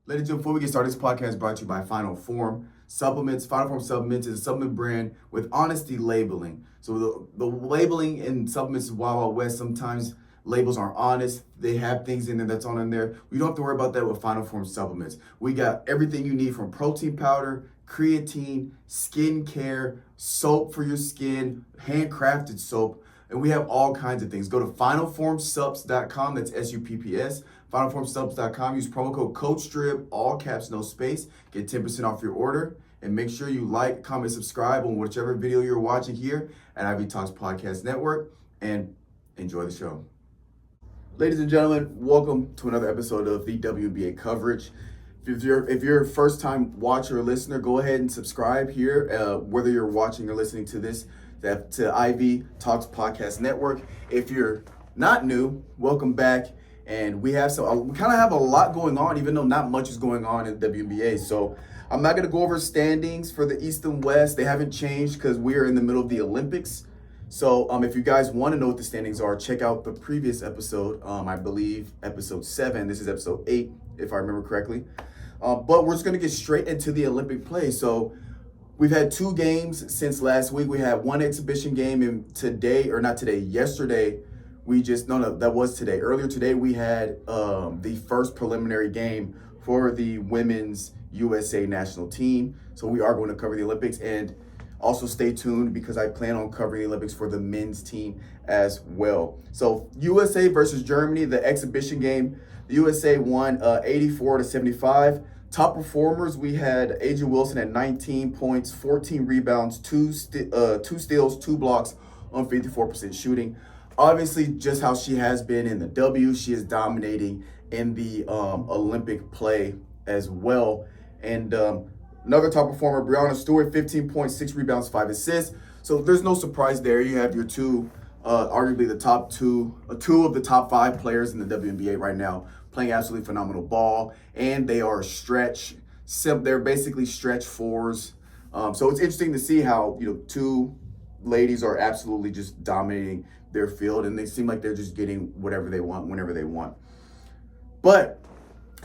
Ladies and gentlemen, before we get started, this podcast is brought to you by Final Form Supplements. Final Form Supplements is a supplement brand with honesty labeling. So the labeling in supplements is Wild Wild West. Sometimes labels aren't honest. They have things in there that's on in there. We don't have to worry about that with Final Form Supplements. We got everything you need from protein powder, creatine, skin care, soap for your skin, handcrafted soap, and we have all kinds of things. Go to finalformsubs.com, that's SUPPS, finalformsubs.com. Use promo code COACHSTRIB, all caps, no space. Get 10% off your order. And make sure you like, comment, subscribe on whichever video you're watching here at Ivy Talks Podcast Network. And enjoy the show. Ladies and gentlemen, welcome to another episode of the WNBA coverage. If you're a first-time watcher or listener, go ahead and subscribe here, whether you're watching or listening to this, to Ivy Talks Podcast Network. If you're not new, welcome back. And we kind of have a lot going on, even though not much is going on in the WNBA. So I'm not going to go over standings for the East and West. They haven't changed because we are in the middle of the Olympics. So if you guys want to know what the standings are, check out the previous episode, I believe episode 7. This is episode 8, if I remember correctly. But we're just going to get straight into the Olympic play. So we've had 2 games since last week. We had 1 exhibition game, and yesterday, that was today. Earlier today, we had the first preliminary game for the women's USA national team. So we are going to cover the Olympics, and also stay tuned because I plan on covering the Olympics for the men's team as well. So USA versus Germany, the exhibition game, the USA won 84-75. Top performers, we had Aja Wilson at 19 points, 14 rebounds, 2 steals, 2 blocks on 54% shooting. Obviously, just how she has been in the W, she is dominating in the Olympic play as well. And another top performer, Breanna Stewart, 15 points, 6 rebounds, 5 assists. So there's no surprise there. You have your arguably the top two of the top 5 players in the WNBA right now playing absolutely phenomenal ball. And they are they're basically stretch fours. So it's interesting to see how, 2 ladies are absolutely just dominating their field, and they seem like they're just getting whatever they want whenever they want. But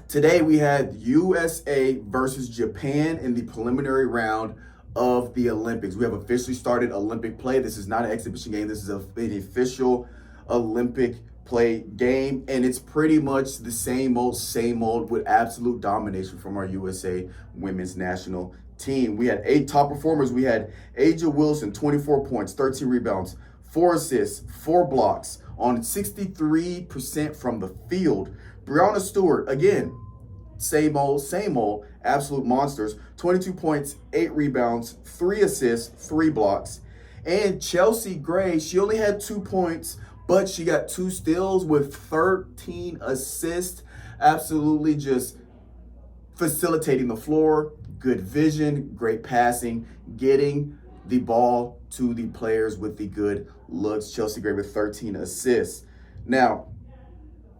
today we had USA versus Japan in the preliminary round of the Olympics. We have officially started Olympic play. This is not an exhibition game. This is an official Olympic play game, and it's pretty much the same old with absolute domination from our USA women's national team. We had 8 top performers. We had Aja Wilson, 24 points, 13 rebounds, 4 assists, 4 blocks on 63% from the field. Breanna Stewart, again, same old, absolute monsters. 22 points, 8 rebounds, 3 assists, 3 blocks. And Chelsea Gray, she only had 2 points, but she got 2 steals with 13 assists. Absolutely just facilitating the floor, good vision, great passing, getting the ball to the players with the good looks. Chelsea Gray with 13 assists. Now,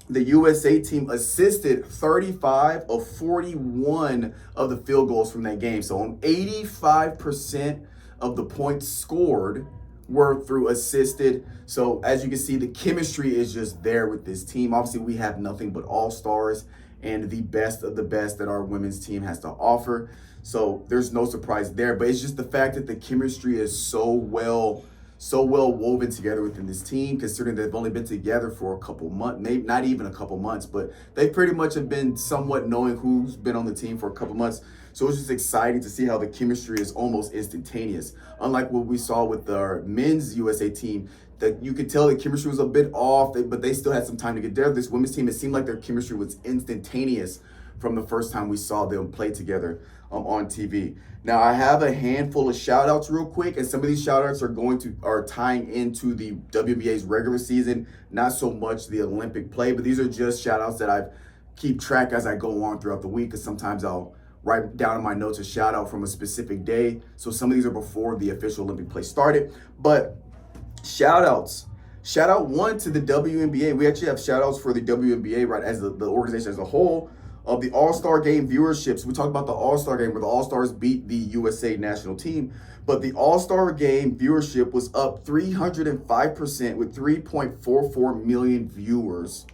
the USA team assisted 35 of 41 of the field goals from that game. So on 85% of the points scored were through assisted. So as you can see, the chemistry is just there with this team. Obviously, we have nothing but all-stars and the best of the best that our women's team has to offer. So there's no surprise there, but it's just the fact that the chemistry is so well woven together within this team, considering they've only been together for a couple months, maybe not even a couple months, but they pretty much have been somewhat knowing who's been on the team for a couple months. So it's just exciting to see how the chemistry is almost instantaneous. Unlike what we saw with our men's USA team, that you could tell the chemistry was a bit off, but they still had some time to get there. This women's team, it seemed like their chemistry was instantaneous from the first time we saw them play together on TV. Now, I have a handful of shout-outs real quick, and some of these shout-outs are tying into the WNBA's regular season, not so much the Olympic play, but these are just shout-outs that I keep track as I go on throughout the week, because sometimes I'll write down in my notes a shout-out from a specific day. So some of these are before the official Olympic play started, but shout-outs. Shout out 1 to the WNBA. We actually have shout-outs for the WNBA, right, as the organization as a whole. Of the All-Star Game viewerships. We talked about the All-Star Game where the All-Stars beat the USA national team, but the All-Star Game viewership was up 305% with 3.44 million viewers.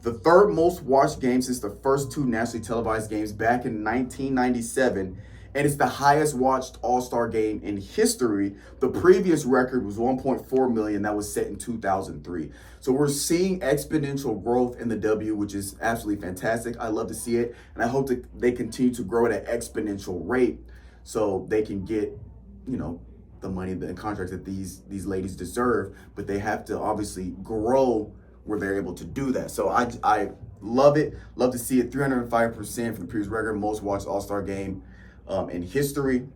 the third most watched game since the first two nationally televised games back in 1997, and it's the highest watched All-Star game in history. The previous record was 1.4 million that was set in 2003. So we're seeing exponential growth in the W, which is absolutely fantastic. I love to see it, and I hope that they continue to grow at an exponential rate so they can get, the money, the contracts that these ladies deserve, but they have to obviously grow where they're able to do that. So I love it. Love to see it. 305% for the previous record, most watched All-Star game in history.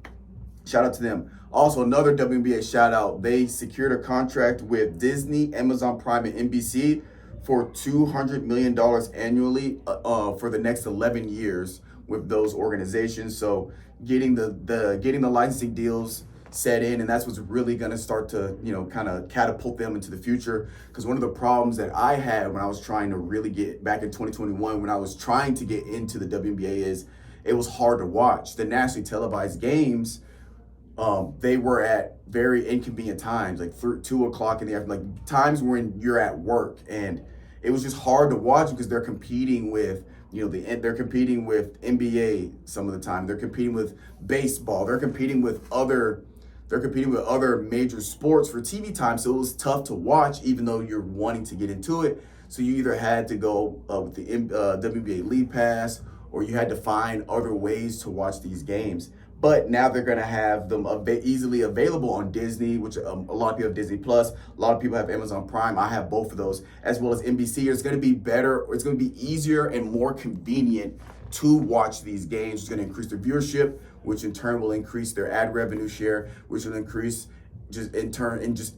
Shout out to them. Also, another WNBA shout out. They secured a contract with Disney, Amazon Prime, and NBC for $200 million annually for the next 11 years with those organizations. So getting the licensing deals set in, and that's what's really going to start to kind of catapult them into the future. Because one of the problems that I had when I was trying to really get back in 2021, when I was trying to get into the WNBA, is it was hard to watch the nationally televised games. They were at very inconvenient times, like 2 o'clock in the afternoon, like times when you're at work, and it was just hard to watch because they're competing with they're competing with NBA some of the time. They're competing with baseball. They're competing with other major sports for TV time. So it was tough to watch, even though you're wanting to get into it. So you either had to go with the WNBA League Pass, or you had to find other ways to watch these games. But now they're going to have them easily available on Disney, which a lot of people have Disney Plus. A lot of people have Amazon Prime. I have both of those, as well as NBC. It's going to be better. It's going to be easier and more convenient to watch these games. It's going to increase their viewership, which in turn will increase their ad revenue share, which will increase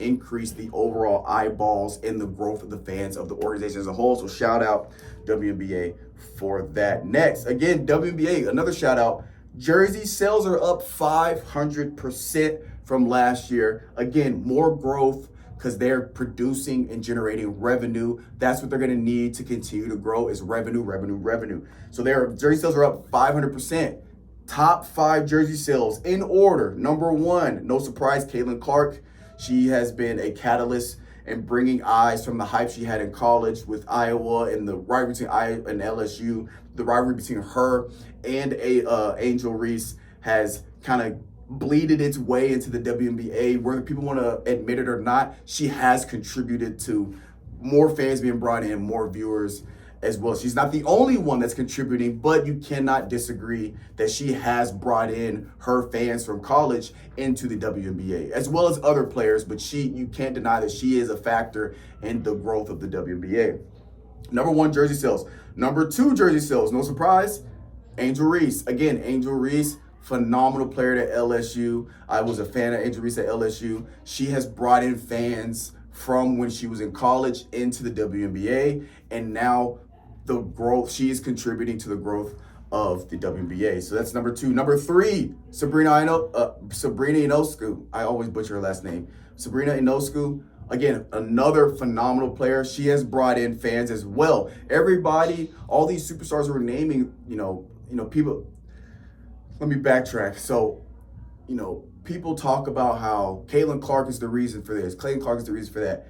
increase the overall eyeballs and the growth of the fans of the organization as a whole. So shout out WNBA for that. Next, again, WNBA, another shout out. Jersey sales are up 500% from last year. Again, more growth because they're producing and generating revenue. That's what they're going to need to continue to grow is revenue. So their jersey sales are up 500%. Top 5 jersey sales in order. Number 1, no surprise, Caitlin Clark. She has been a catalyst in bringing eyes from the hype she had in college with Iowa and the rivalry between Iowa and LSU. The rivalry between her and Angel Reese has kind of bleeded its way into the WNBA. Whether people want to admit it or not, she has contributed to more fans being brought in, more viewers as well. She's not the only one that's contributing, but you cannot disagree that she has brought in her fans from college into the WNBA, as well as other players, but you can't deny that she is a factor in the growth of the WNBA. Number 1, jersey sales. Number 2, jersey sales. No surprise, Angel Reese. Again, Angel Reese, phenomenal player at LSU. I was a fan of Angel Reese at LSU. She has brought in fans from when she was in college into the WNBA, and now the growth, she is contributing to the growth of the WNBA. So that's number 2. Number 3, Sabrina Ionescu. I always butcher her last name. Sabrina Ionescu. Again, another phenomenal player. She has brought in fans as well. Everybody, all these superstars we're naming, people. Let me backtrack. So, people talk about how Caitlin Clark is the reason for this. Caitlin Clark is the reason for that.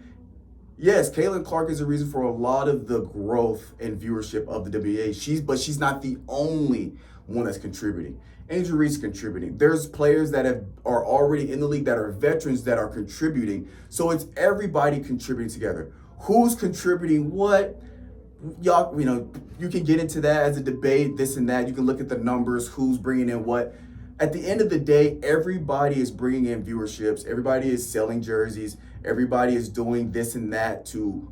Yes, Caitlin Clark is the reason for a lot of the growth and viewership of the WNBA. But she's not the only one that's contributing. Angel Reese contributing. There's players that are already in the league that are veterans that are contributing. So it's everybody contributing together. Who's contributing what? Y'all, you can get into that as a debate, this and that. You can look at the numbers, who's bringing in what. At the end of the day, everybody is bringing in viewerships. Everybody is selling jerseys. Everybody is doing this and that to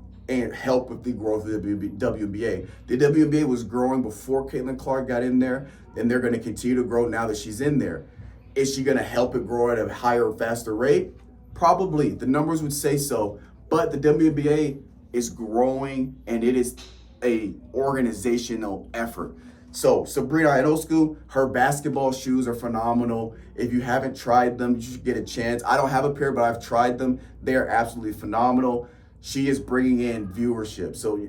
help with the growth of the WNBA. The WNBA was growing before Caitlin Clark got in there, and they're going to continue to grow now that she's in there. Is she going to help it grow at a higher, faster rate? Probably. The numbers would say so. But the WNBA is growing, and it is a organizational effort. So Sabrina Ionescu, her basketball shoes are phenomenal. If you haven't tried them, you should get a chance. I don't have a pair, but I've tried them. They are absolutely phenomenal. She is bringing in viewership. So,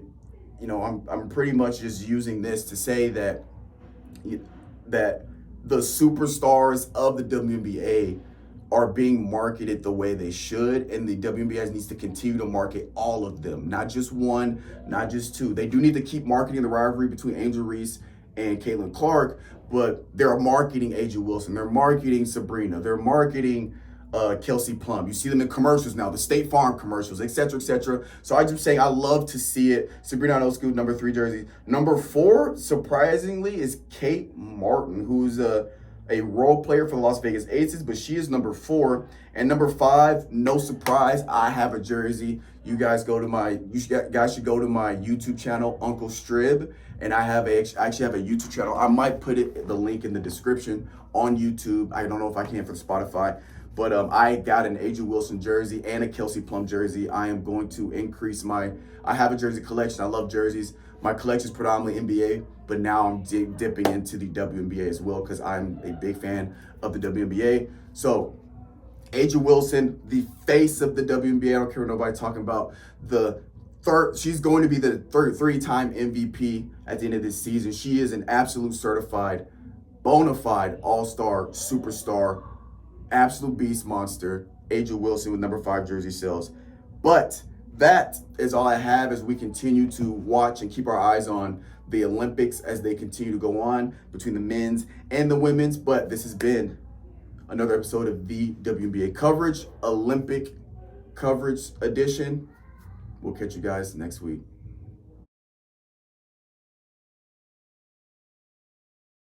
I'm pretty much just using this to say that the superstars of the WNBA are being marketed the way they should, and the WNBA needs to continue to market all of them, not just one, not just two. They do need to keep marketing the rivalry between Angel Reese and Caitlin Clark, but they're marketing AJ Wilson, they're marketing Sabrina, they're marketing Kelsey Plum. You see them in commercials now, the State Farm commercials, etc., etc. So I just saying I love to see it. Sabrina Ionescu, number 3 jersey. Number 4, surprisingly, is Kate Martin, who's a role player for the Las Vegas Aces, but she is number 4. And number 5, no surprise, I have a jersey. You guys should go to my YouTube channel, Uncle Strib, and I actually have a YouTube channel. I might put the link in the description on YouTube. I don't know if I can for Spotify. But I got an AJ Wilson jersey and a Kelsey Plum jersey. I am going to increase I have a jersey collection. I love jerseys. My collection is predominantly NBA, but now I'm dipping into the WNBA as well because I'm a big fan of the WNBA. So AJ Wilson, the face of the WNBA. I don't care what nobody's talking about. She's going to be the 3-time MVP at the end of this season. She is an absolute certified, bona fide all-star, superstar, absolute beast monster, AJ Wilson with number 5 jersey sales. But that is all I have as we continue to watch and keep our eyes on the Olympics as they continue to go on between the men's and the women's. But this has been another episode of the WNBA coverage, Olympic coverage edition. We'll catch you guys next week.